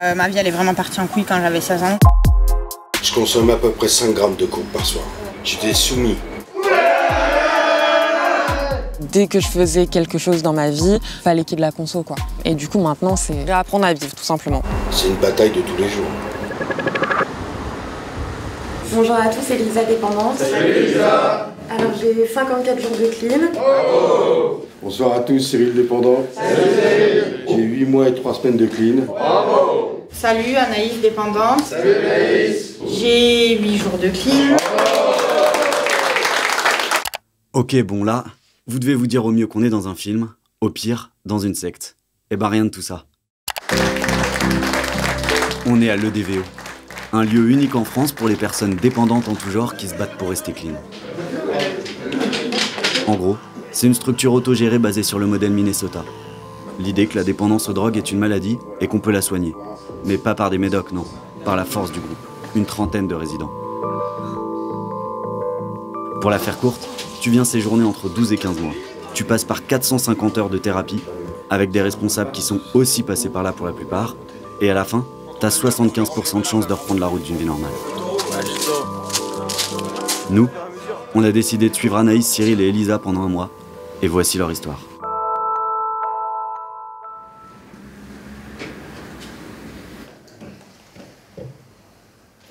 Ma vie, elle est vraiment partie en couille quand j'avais 16 ans. Je consommais à peu près 5 grammes de coke par soir. J'étais soumis. Dès que je faisais quelque chose dans ma vie, fallait qu'il y ait de la conso, quoi. Et du coup, maintenant, c'est réapprendre à vivre, tout simplement. C'est une bataille de tous les jours. Bonjour à tous, Elisa dépendante. Salut Elisa. Alors j'ai 54 jours de clean. Bravo. Bonsoir à tous, Cyril dépendant. Salut Cyril. J'ai 8 mois et 3 semaines de clean. Bravo. Salut, Anaïs dépendante. Salut Anaïs. J'ai 8 jours de clean. Ok, bon là, vous devez vous dire au mieux qu'on est dans un film, au pire, dans une secte. Eh ben rien de tout ça. On est à l'EDVO. Un lieu unique en France pour les personnes dépendantes en tout genre qui se battent pour rester clean. En gros, c'est une structure autogérée basée sur le modèle Minnesota. L'idée que la dépendance aux drogues est une maladie et qu'on peut la soigner. Mais pas par des médocs, non. Par la force du groupe. Une trentaine de résidents. Pour la faire courte, tu viens séjourner entre 12 et 15 mois. Tu passes par 450 heures de thérapie, avec des responsables qui sont aussi passés par là pour la plupart. Et à la fin, t'as 75% de chance de reprendre la route d'une vie normale. Nous, on a décidé de suivre Anaïs, Cyril et Elisa pendant un mois. Et voici leur histoire.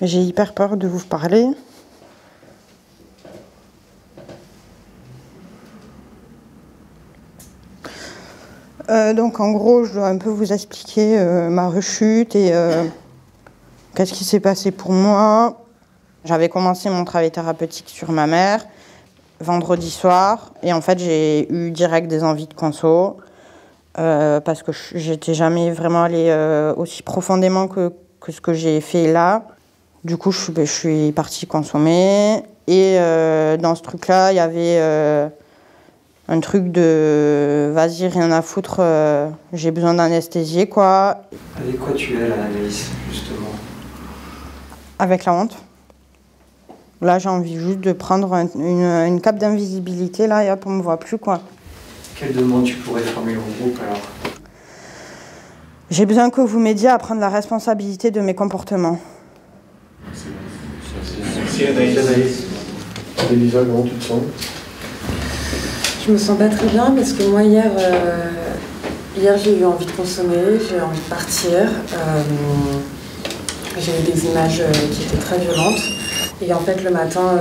J'ai hyper peur de vous parler. Donc en gros, je dois un peu vous expliquer ma rechute et qu'est-ce qui s'est passé pour moi. J'avais commencé mon travail thérapeutique sur ma mère vendredi soir et en fait j'ai eu direct des envies de conso parce que j'étais jamais vraiment allée aussi profondément que ce que j'ai fait là. Du coup, je suis partie consommer et dans ce truc-là, il y avait un truc de vas-y, rien à foutre, j'ai besoin d'anesthésier, quoi. Avec quoi tu es là, Anaïs, justement? Avec la honte. Là, j'ai envie juste de prendre une cape d'invisibilité, là, et hop, on me voit plus, quoi. Quelle demande tu pourrais formuler au groupe, alors? J'ai besoin que vous m'aidiez à prendre la responsabilité de mes comportements. Merci Anaïs. Elisa, comment tu te sens? Je me sens pas très bien parce que moi hier j'ai eu envie de consommer, j'ai eu envie de partir. J'ai eu des images qui étaient très violentes. Et en fait le matin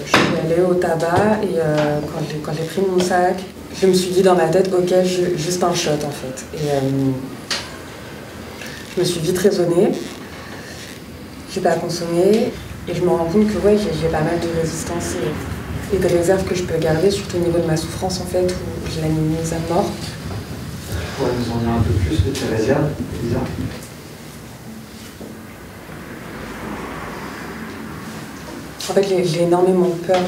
je suis allée au tabac et quand j'ai pris mon sac, je me suis dit dans ma tête ok, juste un shot en fait. Et je me suis vite raisonnée, j'ai pas consommé et je me rends compte que ouais, j'ai pas mal de résistance et de réserves que je peux garder, surtout au niveau de ma souffrance en fait, où je l'ai mise à mort. Tu pourrais nous en dire un peu plus de tes réserves, Elisa? En fait, j'ai énormément peur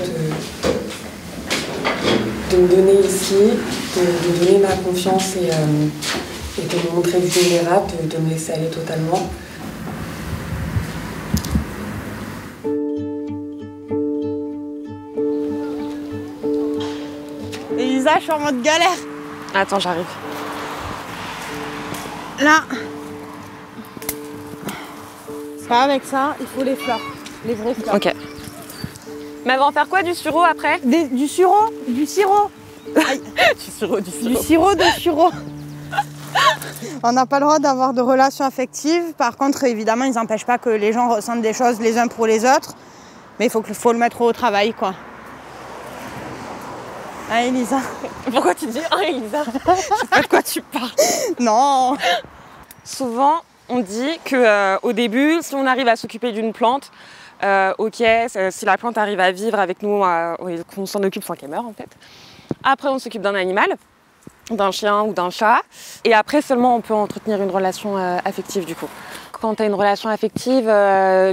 de me donner ici, de donner ma confiance et de me montrer vulnérable, de me laisser aller totalement. Elisa, je suis en mode galère. Attends, j'arrive. Là. C'est pas avec ça, il faut les fleurs. Les vraies fleurs. Ok. Mais elle va en faire quoi, du sureau après? Du sirop. Du sirop. Du sureau, du Du sirop de sureau. On n'a pas le droit d'avoir de relations affectives. Par contre, évidemment, ils n'empêchent pas que les gens ressentent des choses les uns pour les autres. Mais il faut le mettre au travail, quoi. Ah, Elisa. Pourquoi tu dis « Elisa » Je sais pas de quoi tu parles. Non. Souvent, on dit qu'au début, si on arrive à s'occuper d'une plante, ok, si la plante arrive à vivre avec nous, qu'on s'en occupe sans qu'elle meure en fait. Après, on s'occupe d'un animal, d'un chien ou d'un chat. Et après seulement, on peut entretenir une relation affective du coup. Quand tu as une relation affective,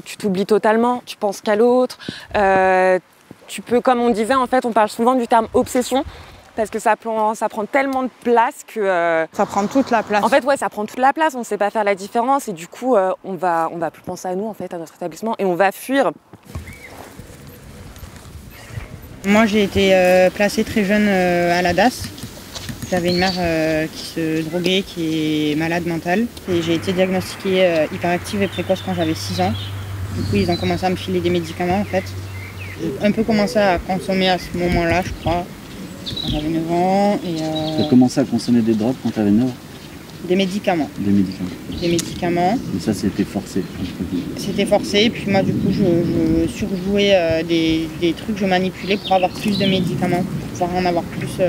tu t'oublies totalement, tu penses qu'à l'autre. Tu peux, comme on disait, en fait, on parle souvent du terme obsession. Parce que ça prend tellement de place que... Ça prend toute la place. En fait, ouais, ça prend toute la place, on ne sait pas faire la différence et du coup, on va plus penser à nous, en fait, à notre établissement et on va fuir. Moi, j'ai été placée très jeune à la DAS. j'avais une mère qui se droguait, qui est malade mentale. Et j'ai été diagnostiquée hyperactive et précoce quand j'avais 6 ans. Du coup, ils ont commencé à me filer des médicaments en fait. J'ai un peu commencé à consommer à ce moment-là, je crois, quand j'avais 9 ans. Tu as commencé à consommer des drogues quand tu avais 9 ans? Des médicaments. Des médicaments. Des médicaments. Et ça, c'était forcé. C'était forcé, et puis moi, du coup, je surjouais des trucs, je manipulais pour avoir plus de médicaments, pour pouvoir en avoir plus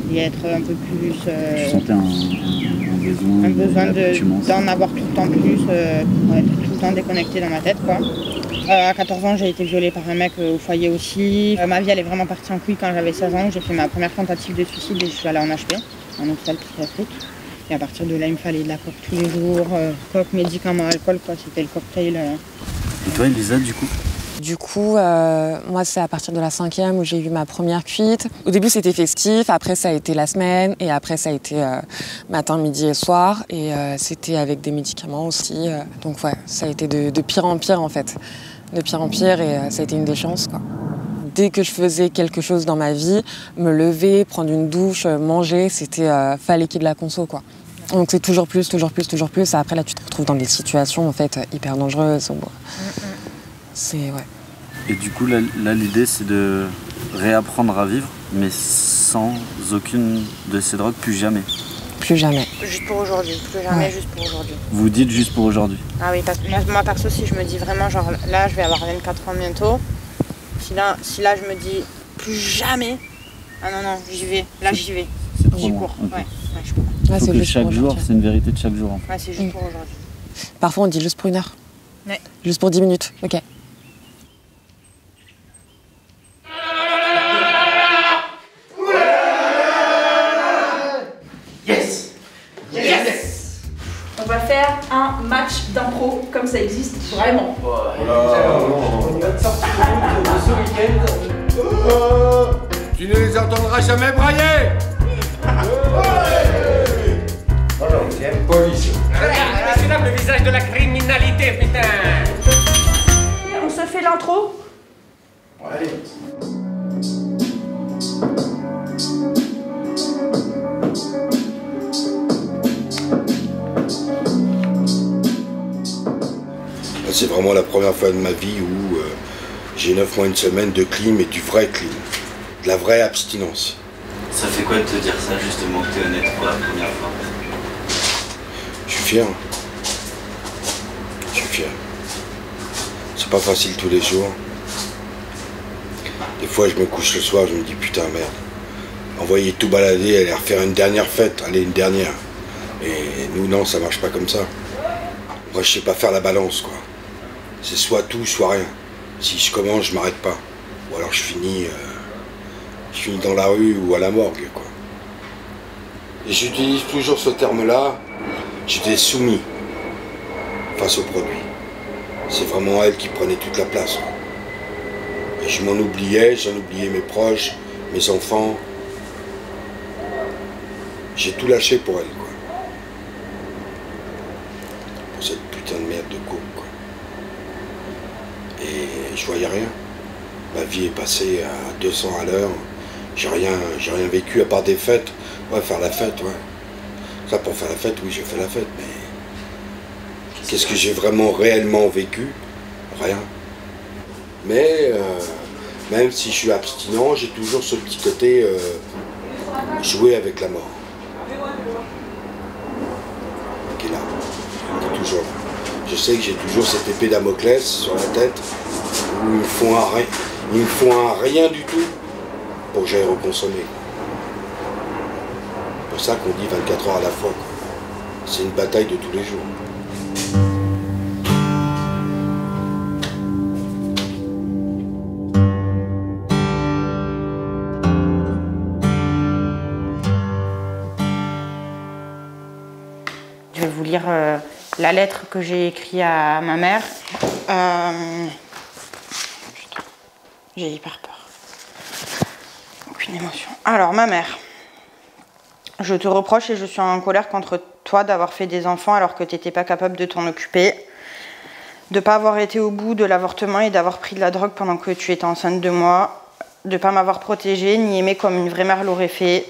et être un peu plus. Tu sentais un besoin d'en avoir tout le temps plus, pour être tout le temps déconnecté dans ma tête, quoi. À 14 ans, j'ai été violée par un mec au foyer aussi. Ma vie, elle est vraiment partie en couille quand j'avais 16 ans. J'ai fait ma première tentative de suicide et je suis allée en HP, en hôpital psychiatrique. Et à partir de là, il me fallait de la coke tous les jours, coke, médicaments, alcool, quoi. C'était le cocktail. Et toi, Elisa, du coup? Du coup, moi, c'est à partir de la 5e où j'ai eu ma première cuite. Au début, c'était festif, après, ça a été la semaine, et après, ça a été matin, midi et soir. Et c'était avec des médicaments aussi. Donc, ouais, ça a été de pire en pire, en fait. De pire en pire, et ça a été une des chances, quoi. Dès que je faisais quelque chose dans ma vie, me lever, prendre une douche, manger, c'était fallait qu'il y ait de la conso, quoi. Donc c'est toujours plus, toujours plus, toujours plus. Après là, tu te retrouves dans des situations en fait hyper dangereuses. C'est ouais. Et du coup, là l'idée c'est de réapprendre à vivre, mais sans aucune de ces drogues, plus jamais. Plus jamais. Juste pour aujourd'hui, plus jamais, ouais. Juste pour aujourd'hui. Vous dites juste pour aujourd'hui? Ah oui, parce que moi perso, si je me dis vraiment, genre là, je vais avoir 24 ans bientôt. Si là je me dis plus jamais, ah non, j'y vais, là j'y vais. J'y cours. Okay. Ouais, je cours. Il faut que chaque jour, c'est une vérité de chaque jour. En fait. Ouais, c'est juste pour aujourd'hui. Parfois on dit juste pour 1 heure. Ouais. Juste pour 10 minutes, ok. Yes! Yes! On va faire un match d'impro comme ça existe vraiment. Tu ne les entendras jamais brailler. Police. Regarde, le visage de la criminalité, putain. On se fait l'intro? Allez. C'est vraiment la première fois de ma vie où j'ai 9 mois, 1 semaine de clim et du vrai clim. De la vraie abstinence. Ça fait quoi de te dire ça, justement, que t'es honnête pour la première fois? Je suis fier. Je suis fier. C'est pas facile tous les jours. Des fois, je me couche le soir, je me dis putain, merde. Envoyer tout balader, aller refaire une dernière fête, allez, une dernière. Et nous, non, ça marche pas comme ça. Moi, je sais pas faire la balance, quoi. C'est soit tout, soit rien. Si je commence, je m'arrête pas. Ou alors je finis dans la rue ou à la morgue, quoi. Et j'utilise toujours ce terme-là. J'étais soumis face au produit. C'est vraiment elle qui prenait toute la place, quoi. Et je m'en oubliais, j'en oubliais mes proches, mes enfants. J'ai tout lâché pour elle, quoi. Pour cette putain de merde de couple, quoi. Et je voyais rien. Ma vie est passée à 200 à l'heure. J'ai rien vécu à part des fêtes. Ouais, faire la fête, ouais. Ça, pour faire la fête, oui, je fais la fête, mais... Qu'est-ce que j'ai vraiment, réellement vécu? Rien. Mais, même si je suis abstinent, j'ai toujours ce petit côté jouer avec la mort. Qui est là. Qui est toujours là. Je sais que j'ai toujours cette épée Damoclès sur la tête, où il me faut un rien du tout pour que j'aille reconsommer. C'est pour ça qu'on dit 24 heures à la fois. C'est une bataille de tous les jours. Je vais vous lire la lettre que j'ai écrite à ma mère. J'ai hyper peur. Aucune émotion. Alors, ma mère. Je te reproche et je suis en colère contre toi d'avoir fait des enfants alors que tu n'étais pas capable de t'en occuper, de ne pas avoir été au bout de l'avortement et d'avoir pris de la drogue pendant que tu étais enceinte de moi, de ne pas m'avoir protégée ni aimée comme une vraie mère l'aurait fait,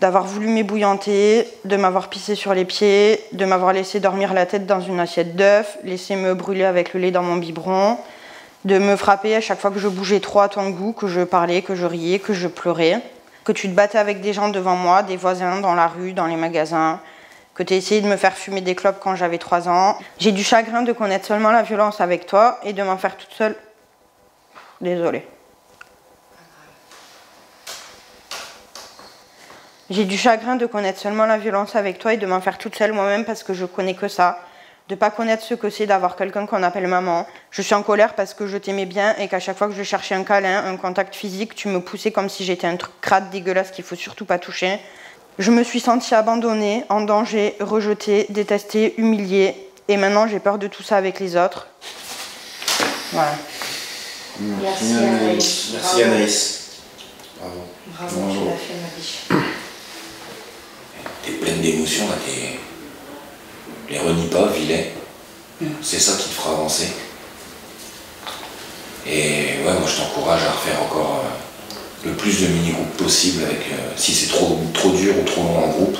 d'avoir voulu m'ébouillanter, de m'avoir pissé sur les pieds, de m'avoir laissé dormir la tête dans une assiette d'œufs, laisser me brûler avec le lait dans mon biberon, de me frapper à chaque fois que je bougeais trop à ton goût, que je parlais, que je riais, que je pleurais, que tu te battais avec des gens devant moi, des voisins, dans la rue, dans les magasins, que tu as essayé de me faire fumer des clopes quand j'avais 3 ans. J'ai du chagrin de connaître seulement la violence avec toi et de m'en faire toute seule. Désolée. J'ai du chagrin de connaître seulement la violence avec toi et de m'en faire toute seule moi-même parce que je connais que ça. De pas connaître ce que c'est d'avoir quelqu'un qu'on appelle maman. Je suis en colère parce que je t'aimais bien et qu'à chaque fois que je cherchais un câlin, un contact physique, tu me poussais comme si j'étais un truc crade, dégueulasse qu'il faut surtout pas toucher. Je me suis sentie abandonnée, en danger, rejetée, détestée, humiliée. Et maintenant, j'ai peur de tout ça avec les autres. Voilà. Merci Anaïs. Merci Anaïs. Bravo. Bravo, tu l'as fait, ma biche. T'es pleine d'émotions, là, les renie pas, vilain. C'est ça qui te fera avancer. Et ouais, moi je t'encourage à refaire encore le plus de mini-groupes possible avec, si c'est trop dur ou trop long en groupe,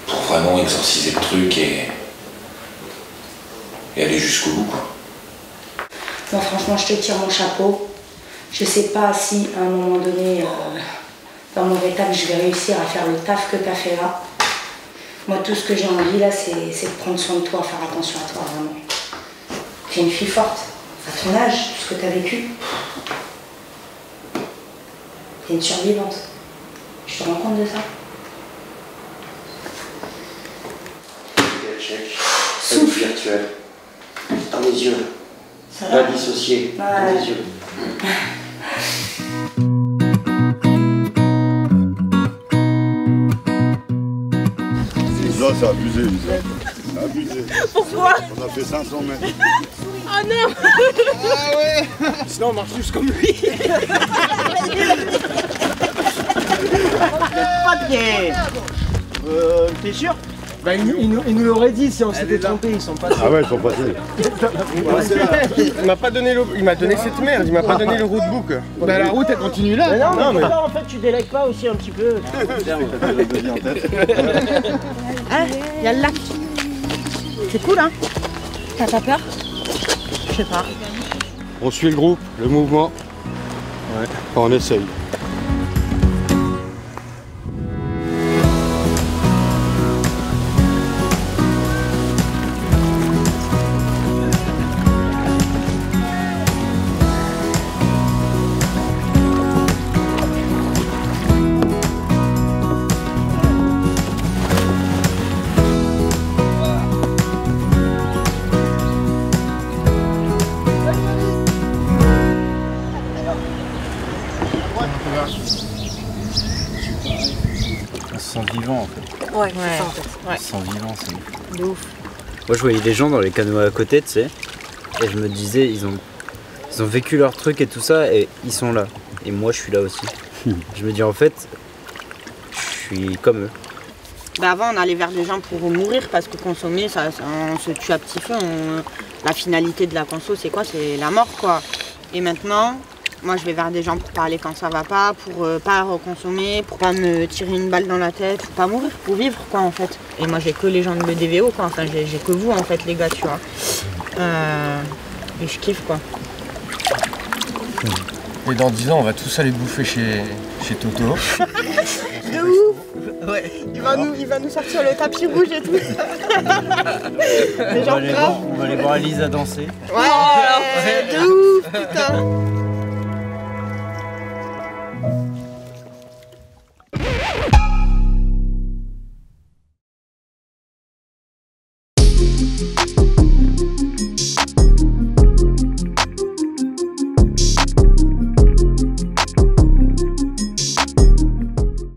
pour vraiment exorciser le truc et aller jusqu'au bout, quoi. Bon, franchement, je te tire mon chapeau. Je sais pas si à un moment donné, dans mon rétable, je vais réussir à faire le taf que tu as fait là. Moi, tout ce que j'ai envie là, c'est de prendre soin de toi, faire attention à toi, vraiment. T'es une fille forte, à ton âge, tout ce que tu as vécu. T'es une survivante. Tu te rends compte de ça? Souffle virtuel. Dans les yeux. Pas dissocié. Dans les yeux. Ça, c'est abusé, Lisa. Abusé. Pourquoi? On a fait 500 mètres. Ah non. Ah ouais. Sinon on marche juste comme lui. Pas de pied. T'es sûr? Bah il nous l'aurait dit si on s'était trompé, ils sont passés. Ah ouais, ils sont passés. Il m'a pas donné il m'a donné cette merde, il m'a pas donné le roadbook. Bah la route elle continue là. Mais non, mais pourquoi en fait tu délègues pas aussi un petit peu? Hein? Il y a le lac. C'est cool, hein? T'as pas peur? Je sais pas. On suit le groupe, le mouvement. Ouais, on essaye. On se sent vivant en fait. Ouais, c'est ça en fait. On se sent vivant, c'est ouf. De ouf. Moi je voyais des gens dans les canoës à côté, tu sais, et je me disais, ils ont vécu leur truc et tout ça, et ils sont là. Et moi je suis là aussi. Je me dis en fait, je suis comme eux. Bah avant, on allait vers des gens pour mourir parce que consommer, on se tue à petit feu. La finalité de la conso, c'est quoi? C'est la mort, quoi. Et maintenant, moi, je vais vers des gens pour parler quand ça va pas, pour pas reconsommer, pour pas me tirer une balle dans la tête, pour pas mourir, pour vivre, quoi, en fait. Et moi, j'ai que les gens de l'EDVO, quoi. Enfin, j'ai que vous, en fait, les gars, tu vois. Et je kiffe, quoi. Et dans 10 ans, on va tous aller bouffer chez Toto. De ouf. Ouais. Il va nous sortir le tapis rouge et tout. On va aller voir Elisa danser. Ouais, de ouf, putain.